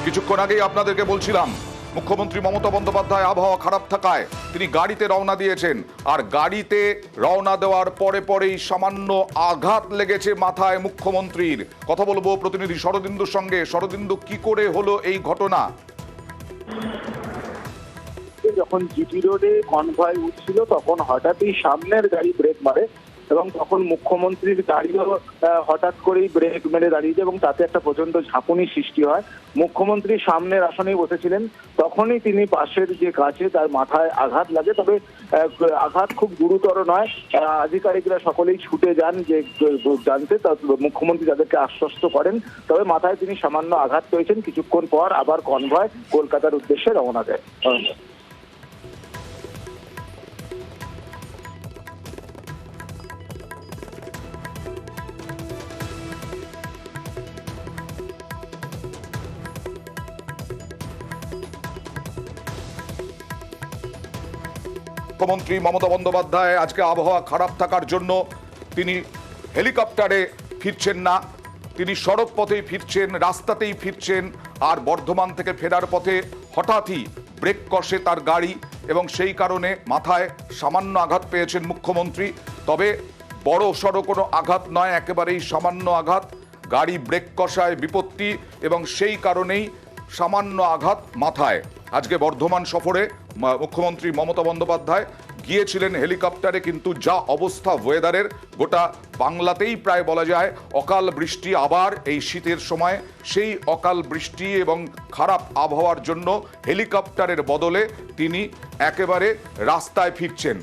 কিছুক্ষণ আগেই আপনাদেরকে বলছিলাম মুখ্যমন্ত্রী মমতা বন্দ্যোপাধ্যায় আবহাওয়া খারাপ থাকায় তিনি গাড়িতে রওনা দিয়েছেন, আর গাড়িতে রওনা দেওয়ার পরে পরেই সামান্য আঘাত লেগেছে মাথায় মুখ্যমন্ত্রীর। কথা বলবো প্রতিনিধি শরদিন্দুর সঙ্গে। শরদিন্দু, কি করে হলো এই ঘটনা? যখন জিটি রোডে কনভয় উঠছিল তখন হঠাৎই সামনের গাড়ি ব্রেক মারে এবং তখন মুখ্যমন্ত্রীর গাড়িও হঠাৎ করেই ব্রেক মেরে দাঁড়িয়েছে এবং তাতে একটা প্রচন্ড ঝাঁকুনি সৃষ্টি হয়। মুখ্যমন্ত্রী সামনের আসনেই বসেছিলেন, তখনই তিনি পাশের যে গাছে তার মাথায় আঘাত লাগে। তবে আঘাত খুব গুরুতর নয়। আধিকারিকরা সকলেই ছুটে যান যে জানতে, মুখ্যমন্ত্রী তাদেরকে আশ্বস্ত করেন। তবে মাথায় তিনি সামান্য আঘাত পেয়েছেন। কিছুক্ষণ পর আবার কনভয় কলকাতার উদ্দেশ্যে রওনা দেয়। মুখ্যমন্ত্রী মমতা বন্দ্যোপাধ্যায় আজকে আবহাওয়া খারাপ থাকার জন্য তিনি হেলিকপ্টারে ফিরছেন না, তিনি সড়ক পথেই ফিরছেন, রাস্তাতেই ফিরছেন। আর বর্ধমান থেকে ফেরার পথে হঠাৎই ব্রেক কষে তার গাড়ি এবং সেই কারণে মাথায় সামান্য আঘাত পেয়েছেন মুখ্যমন্ত্রী। তবে বড় সড়ো কোনো আঘাত নয়, একেবারেই সামান্য আঘাত। গাড়ি ব্রেক কষায় বিপত্তি এবং সেই কারণেই সামান্য আঘাত মাথায়। আজকে বর্ধমান সফরে মুখ্যমন্ত্রী মমতা বন্দ্যোপাধ্যায় গিয়েছিলেন হেলিকপ্টারে, কিন্তু যা অবস্থা ওয়েদারের, গোটা বাংলাতেই প্রায় বলা যায় অকাল বৃষ্টি। আবার এই শীতের সময় সেই অকাল বৃষ্টি এবং খারাপ আবহাওয়ার জন্য হেলিকপ্টারের বদলে তিনি একেবারে রাস্তায় ফিরছেন।